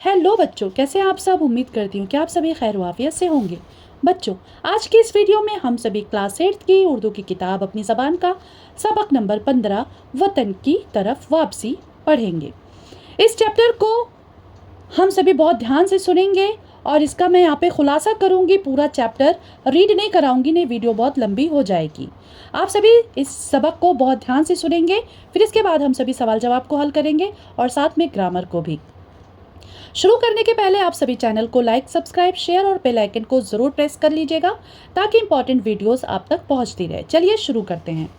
Hello बच्चों, कैसे हैं आप सब। उम्मीद करती हूँ कि आप सभी खैर वाफियत से होंगे। बच्चों, आज की इस वीडियो में हम सभी क्लास 8 की उर्दू की किताब अपनी ज़बान का सबक नंबर 15 वतन की तरफ वापसी पढ़ेंगे। इस चैप्टर को हम सभी बहुत ध्यान से सुनेंगे और इसका मैं यहाँ पे खुलासा करूँगी। पूरा चैप्टर रीड नहीं कराऊंगी, नहीं वीडियो बहुत लंबी हो जाएगी। आप सभी इस सबक को बहुत ध्यान से सुनेंगे, फिर इसके बाद हम सभी सवाल जवाब को हल करेंगे और साथ में ग्रामर को भी। शुरू करने के पहले आप सभी चैनल को लाइक, सब्सक्राइब, शेयर और बेल आइकन को ज़रूर प्रेस कर लीजिएगा ताकि इंपॉर्टेंट वीडियोस आप तक पहुंचती रहे। चलिए शुरू करते हैं।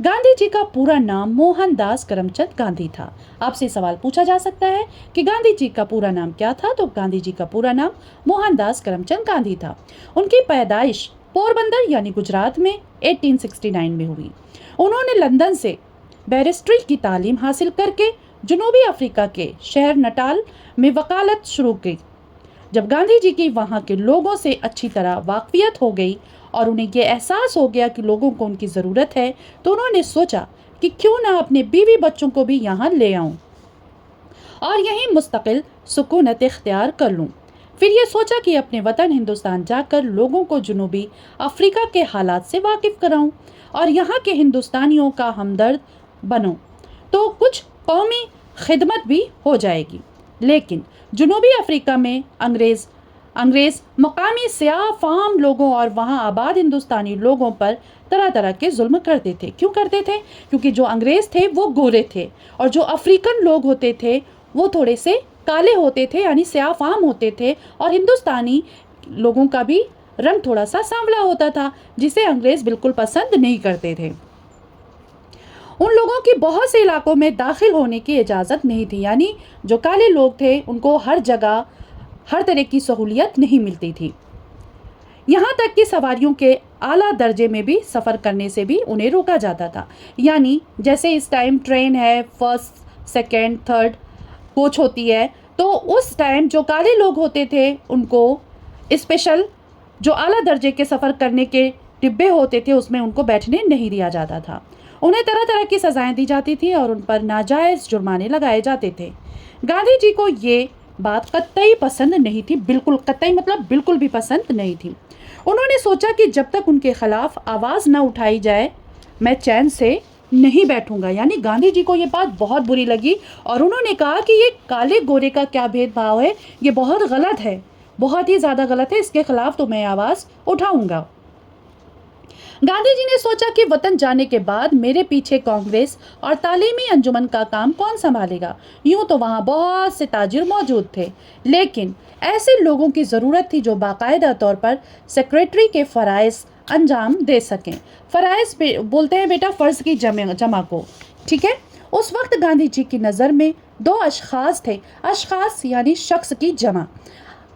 गांधी जी का पूरा नाम मोहनदास करमचंद गांधी था। आपसे सवाल पूछा जा सकता है कि गांधी जी का पूरा नाम क्या था, तो गांधी जी का पूरा नाम मोहनदास करमचंद गांधी था। उनकी पैदाइश पोरबंदर यानी गुजरात में 1869 में हुई। उन्होंने लंदन से बैरिस्ट्री की तालीम हासिल करके जनूबी अफ्रीका के शहर नटाल में वकालत शुरू की। जब गांधी जी की वहाँ के लोगों से अच्छी तरह वाकफियत हो गई और उन्हें ये एहसास हो गया कि लोगों को उनकी ज़रूरत है, तो उन्होंने सोचा कि क्यों ना अपने बीवी बच्चों को भी यहाँ ले आऊं और यहीं मुस्तकिल सुकूनत इख्तियार कर लूं। फिर ये सोचा कि अपने वतन हिंदुस्तान जाकर लोगों को जनूबी अफ्रीका के हालात से वाकिफ़ कराऊं और यहाँ के हिंदुस्तानियों का हमदर्द बनूं, तो कुछ कौमी खिदमत भी हो जाएगी। लेकिन जनूबी अफ्रीका में अंग्रेज़ मकामी सियाह फाम लोगों और वहाँ आबाद हिंदुस्तानी लोगों पर तरह तरह के जुल्म करते थे। क्यों करते थे? क्योंकि जो अंग्रेज़ थे वो गोरे थे और जो अफ्रीकन लोग होते थे वो थोड़े से काले होते थे, यानी सियाह फाम होते थे, और हिंदुस्तानी लोगों का भी रंग थोड़ा सा सांवला होता था, जिसे अंग्रेज़ बिल्कुल पसंद नहीं करते थे। उन लोगों की बहुत से इलाकों में दाखिल होने की इजाज़त नहीं थी, यानी जो काले लोग थे उनको हर जगह हर तरह की सहूलियत नहीं मिलती थी। यहाँ तक कि सवारियों के आला दर्जे में भी सफ़र करने से भी उन्हें रोका जाता था। यानी जैसे इस टाइम ट्रेन है, फर्स्ट सेकेंड थर्ड कोच होती है, तो उस टाइम जो काले लोग होते थे उनको स्पेशल जो आला दर्जे के सफ़र करने के डिब्बे होते थे उसमें उनको बैठने नहीं दिया जाता था। उन्हें तरह तरह की सज़ाएं दी जाती थी और उन पर नाजायज़ जुर्माने लगाए जाते थे। गांधी जी को ये बात कतई पसंद नहीं थी, बिल्कुल कतई मतलब बिल्कुल भी पसंद नहीं थी। उन्होंने सोचा कि जब तक उनके खिलाफ आवाज़ न उठाई जाए मैं चैन से नहीं बैठूंगा। यानी गांधी जी को ये बात बहुत बुरी लगी और उन्होंने कहा कि ये काले गोरे का क्या भेदभाव है, ये बहुत गलत है, बहुत ही ज़्यादा गलत है, इसके खिलाफ तो मैं आवाज़ उठाऊंगा। गांधी जी ने सोचा कि वतन जाने के बाद मेरे पीछे कांग्रेस और तालीमी अंजुमन का काम कौन संभालेगा। यूं तो वहाँ बहुत से ताजिर मौजूद थे, लेकिन ऐसे लोगों की ज़रूरत थी जो बाकायदा तौर पर सेक्रेटरी के फ़राइज़ अंजाम दे सकें। फ़राइज़ बोलते हैं बेटा फ़र्ज़ की जमा को, ठीक है। उस वक्त गांधी जी की नज़र में दो अशख़ास थे, अशख़ास यानी शख्स की जमा,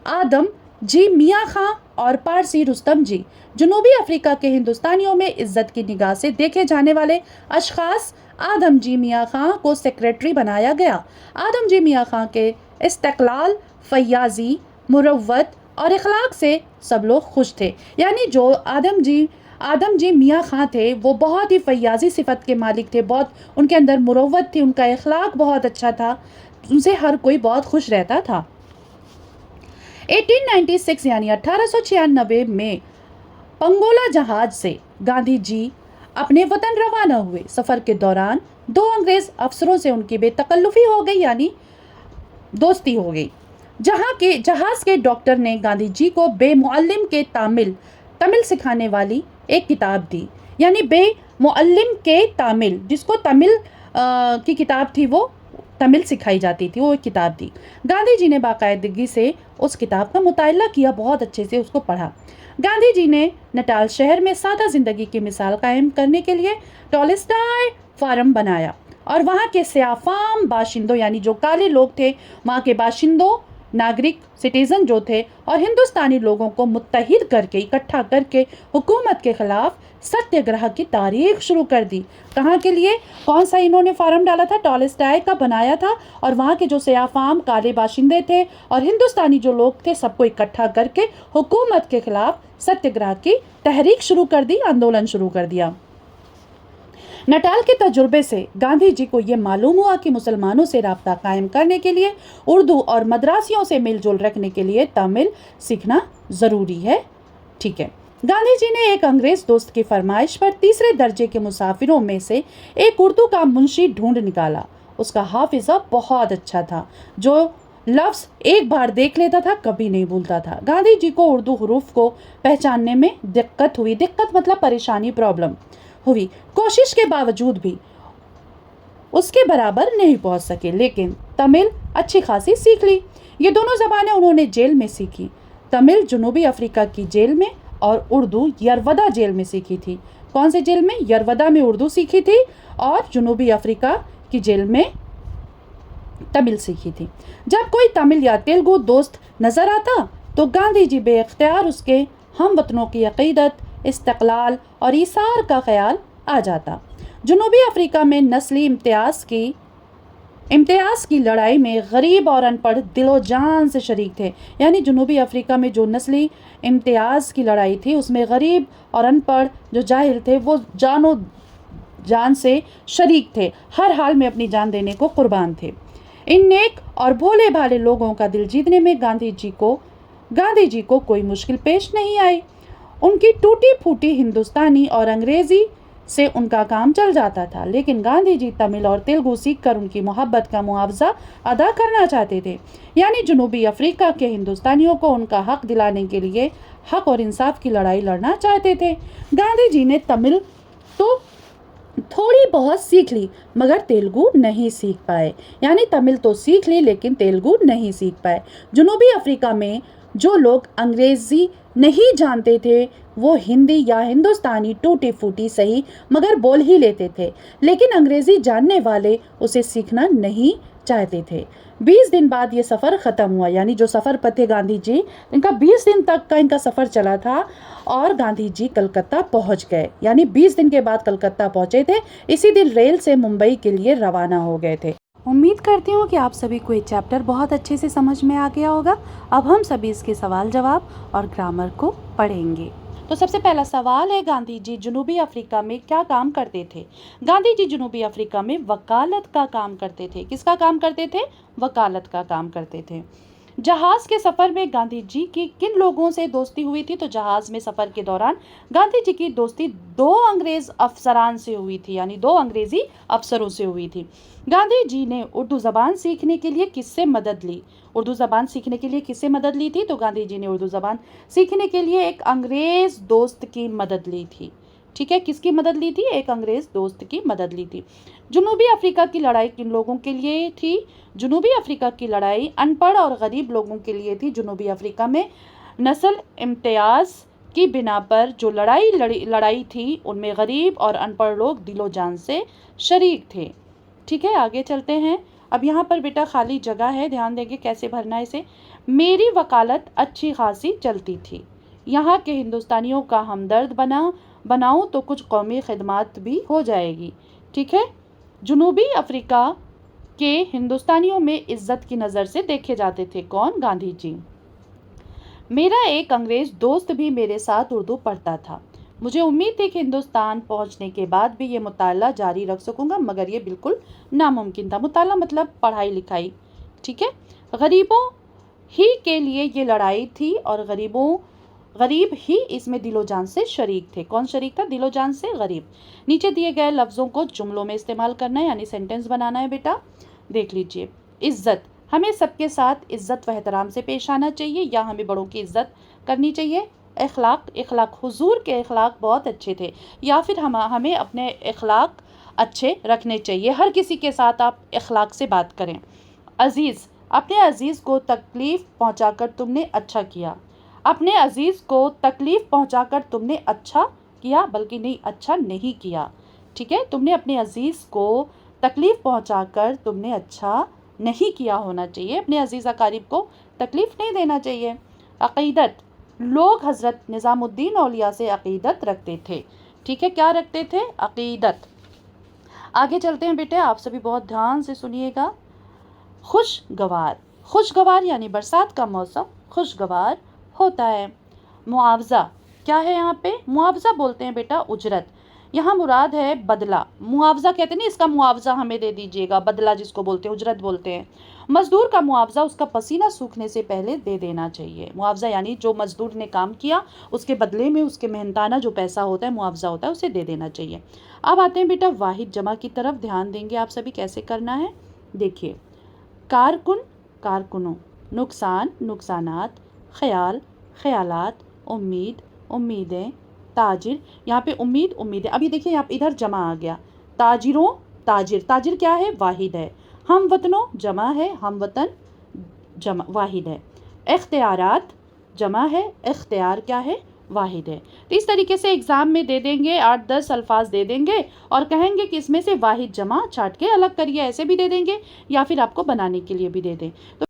आदम जी मियाँ खां और पारसी रुस्तम जी। जनूबी अफ्रीका के हिंदुस्तानियों में इज्जत की निगाह से देखे जाने वाले अशख़ास आदम जी मियाँ खां को सेक्रेटरी बनाया गया। आदम जी मियाँ खां के इस्तेक़लाल, फ़याज़ी, मुरव्वत और इखलाक से सब लोग खुश थे। यानी जो आदम जी मियाँ खां थे वो बहुत ही फ़याज़ी सिफत के मालिक थे, बहुत उनके अंदर मुरव्वत थी, उनका इखलाक बहुत अच्छा था, उनसे हर कोई बहुत खुश रहता था। 1896 यानी 1896 में पंगोला जहाज से गांधी जी अपने वतन रवाना हुए। सफ़र के दौरान दो अंग्रेज़ अफसरों से उनकी बेतकल्लुफ़ी हो गई, यानी दोस्ती हो गई। जहाज़ के डॉक्टर ने गांधी जी को बेमुअल्लिम के तमिल सिखाने वाली एक किताब दी, यानी बेमुअल्लिम के तमिल, जिसको तमिल की किताब थी, वो तमिल सिखाई जाती थी, वो एक किताब दी। गांधी जी ने बाकायदगी से उस किताब का मुताला किया, बहुत अच्छे से उसको पढ़ा। गांधी जी ने नटाल शहर में सादा ज़िंदगी की मिसाल कायम करने के लिए टॉलस्टॉय फार्म बनाया और वहाँ के सियाफाम बाशिंदों, यानी जो काले लोग थे, वहाँ के बाशिंदों, नागरिक, सिटीज़न जो थे, और हिंदुस्तानी लोगों को मुत्तहिद करके, इकट्ठा करके हुकूमत के ख़िलाफ़ सत्याग्रह की तारीख शुरू कर दी। कहाँ के लिए, कौन सा इन्होंने फार्म डाला था? टॉलस्टॉय का बनाया था, और वहाँ के जो सियाफाम काले बाशिंदे थे और हिंदुस्तानी जो लोग थे सबको इकट्ठा करके हुकूमत के ख़िलाफ़ सत्याग्रह की तहरीक शुरू कर दी, आंदोलन शुरू कर दिया। नटाल के तजुर्बे से गांधी जी को ये मालूम हुआ कि मुसलमानों से राब्ता कायम करने के लिए उर्दू और मद्रासियों से मिलजुल रखने के लिए तमिल सीखना ज़रूरी है। ठीक है, गांधी जी ने एक अंग्रेज दोस्त की फरमाइश पर तीसरे दर्जे के मुसाफिरों में से एक उर्दू का मुंशी ढूंढ निकाला। उसका हाफिजा बहुत अच्छा था, जो लफ्ज़ एक बार देख लेता था कभी नहीं भूलता था। गांधी जी को उर्दू हरूफ को पहचानने में दिक्कत हुई, दिक्कत मतलब परेशानी, प्रॉब्लम हुई। कोशिश के बावजूद भी उसके बराबर नहीं पहुंच सके, लेकिन तमिल अच्छी खासी सीख ली। ये दोनों ज़बानें उन्होंने जेल में सीखी। तमिल जनूबी अफ्रीका की जेल में और उर्दू यरवदा जेल में सीखी थी। कौन से जेल में? यरवदा में उर्दू सीखी थी और जनूबी अफ्रीका की जेल में तमिल सीखी थी। जब कोई तमिल या तेलुगु दोस्त नज़र आता तो गांधी जी बेख्तियार उसके हमवतनों की अक़ीदत, इस्तिक़लाल और ईसार का ख्याल आ जाता। जनूबी अफ्रीका में नस्ली इम्तियाज़ की लड़ाई में गरीब और अनपढ़ दिलो जान से शरीक थे। यानी जनूबी अफ्रीका में जो नस्ली इम्तियाज़ की लड़ाई थी उसमें गरीब और अनपढ़ जो जाहिल थे वो जानो जान से शरीक थे, हर हाल में अपनी जान देने को कुर्बान थे। इन नेक और भोले भाले लोगों का दिल जीतने में गांधी जी को कोई मुश्किल पेश नहीं आई। उनकी टूटी फूटी हिंदुस्तानी और अंग्रेज़ी से उनका काम चल जाता था, लेकिन गांधी जी तमिल और तेलुगु सीखकर उनकी मोहब्बत का मुआवजा अदा करना चाहते थे। यानी जनूबी अफ्रीका के हिंदुस्तानियों को उनका हक दिलाने के लिए हक और इंसाफ की लड़ाई लड़ना चाहते थे। गांधी जी ने तमिल तो थोड़ी बहुत सीख ली मगर तेलुगु नहीं सीख पाए। यानी तमिल तो सीख ली लेकिन तेलुगु नहीं सीख पाए। जनूबी अफ्रीका में जो लोग अंग्रेज़ी नहीं जानते थे वो हिंदी या हिंदुस्तानी टूटी फूटी सही मगर बोल ही लेते थे, लेकिन अंग्रेज़ी जानने वाले उसे सीखना नहीं चाहते थे। 20 दिन बाद ये सफ़र ख़त्म हुआ। यानी जो सफ़र पर थे गांधी जी, इनका 20 दिन तक का इनका सफ़र चला था और गांधी जी कलकत्ता पहुंच गए। यानी 20 दिन के बाद कलकत्ता पहुंचे थे। इसी दिन रेल से मुंबई के लिए रवाना हो गए थे। उम्मीद करती हूँ कि आप सभी को ये चैप्टर बहुत अच्छे से समझ में आ गया होगा। अब हम सभी इसके सवाल जवाब और ग्रामर को पढ़ेंगे। तो सबसे पहला सवाल है, गांधी जी जनूबी अफ्रीका में क्या काम करते थे? गांधी जी जनूबी अफ्रीका में वकालत का काम करते थे। किसका काम करते थे? वकालत का काम करते थे। जहाज़ के सफ़र में गांधी जी की किन लोगों से दोस्ती हुई थी? तो जहाज़ में सफ़र के दौरान गांधी जी की दोस्ती 2 अंग्रेज़ अफसरान से हुई थी, यानी 2 अंग्रेज़ी अफसरों से हुई थी। गांधी जी ने उर्दू ज़बान सीखने के लिए किससे मदद ली? उर्दू ज़बान सीखने के लिए किससे मदद ली थी? तो गांधी जी ने उर्दू ज़बान सीखने के लिए एक अंग्रेज़ दोस्त की मदद ली थी। ठीक है, किसकी मदद ली थी? एक अंग्रेज़ दोस्त की मदद ली थी। जनूबी अफ्रीका की लड़ाई किन लोगों के लिए थी? जनूबी अफ्रीका की लड़ाई अनपढ़ और गरीब लोगों के लिए थी। जनूबी अफ्रीका में नस्ल इम्तियाज़ की बिना पर जो लड़ाई थी उनमें गरीब और अनपढ़ लोग दिलो जान से शरीक थे। ठीक है, आगे चलते हैं। अब यहाँ पर बेटा खाली जगह है, ध्यान देंगे कैसे भरना है इसे। मेरी वकालत अच्छी खासी चलती थी। यहाँ के हिंदुस्तानियों का हमदर्द बनाऊं तो कुछ कौमी खिदमत भी हो जाएगी। ठीक है, जनूबी अफ्रीका के हिंदुस्तानियों में इज्जत की नज़र से देखे जाते थे। कौन? गांधी जी। मेरा एक अंग्रेज़ दोस्त भी मेरे साथ उर्दू पढ़ता था। मुझे उम्मीद थी कि हिंदुस्तान पहुंचने के बाद भी ये मुताला जारी रख सकूंगा, मगर ये बिल्कुल नामुमकिन था। मुताला मतलब पढ़ाई लिखाई। ठीक है, गरीबों ही के लिए ये लड़ाई थी और गरीब ही इसमें दिलो जान से शरीक थे। कौन शरीक था? दिलो जान से गरीब। नीचे दिए गए लफ्ज़ों को जुमलों में इस्तेमाल करना है, यानी सेंटेंस बनाना है बेटा। देख लीजिए। इज्जत, हमें सबके साथ इज्जत व एहतराम से पेश आना चाहिए या हमें बड़ों की इज्जत करनी चाहिए। इखलाक, हुजूर के इखलाक बहुत अच्छे थे, या फिर हमें अपने इखलाक अच्छे रखने चाहिए। हर किसी के साथ आप इखलाक से बात करें। अजीज़, अपने अजीज़ को तकलीफ़ पहुंचाकर तुमने अच्छा किया। अपने अजीज़ को तकलीफ़ पहुंचाकर तुमने अच्छा किया, बल्कि नहीं, अच्छा नहीं किया। ठीक है, तुमने अपने अजीज़ को तकलीफ़ पहुंचाकर तुमने अच्छा नहीं किया होना चाहिए। अपने अजीज़ अकारीब को तकलीफ़ नहीं देना चाहिए। अक़ीदत, लोग हज़रत निज़ामुद्दीन औलिया से अक़ीदत रखते थे। ठीक है, क्या रखते थे? अक़ीदत। आगे चलते हैं बेटे, आप सभी बहुत ध्यान से सुनिएगा। खुशगवार यानी बरसात का मौसम खुशगवार होता है। मुआवजा क्या है? यहाँ पे मुआवजा बोलते हैं बेटा उजरत। यहाँ मुराद है बदला, मुआवजा कहते हैं ना, इसका मुआवजा हमें दे दीजिएगा, बदला जिसको बोलते हैं, उजरत बोलते हैं। मजदूर का मुआवजा उसका पसीना सूखने से पहले दे देना चाहिए। मुआवजा यानी जो मजदूर ने काम किया उसके बदले में उसके मेहनताना जो पैसा होता है, मुआवजा होता है, उसे दे देना चाहिए। अब आते हैं बेटा वाहिद जमा की तरफ, ध्यान देंगे आप सभी कैसे करना है। देखिए, कारकुन कारकुनों, नुकसान नुकसानात, ख्याल ख्यालात, उम्मीद उम्मीदें, ताजिर, यहाँ पे उम्मीद उम्मीदें। अभी देखिए यहाँ पे इधर जमा आ गया, ताजिरों ताजिर, ताजिर क्या है, वाहिद है। हम वतनों जमा है, हम वतन जमा वाहिद है। इख्तियारात जमा है, इख्तियार क्या है, वाहिद है। तो इस तरीके से एग्ज़ाम में दे देंगे, 8-10 अल्फाज दे देंगे और कहेंगे कि इसमें से वाहिद जमा छाट के अलग करिए, ऐसे भी दे देंगे या फिर आपको बनाने के लिए भी दे दें। तो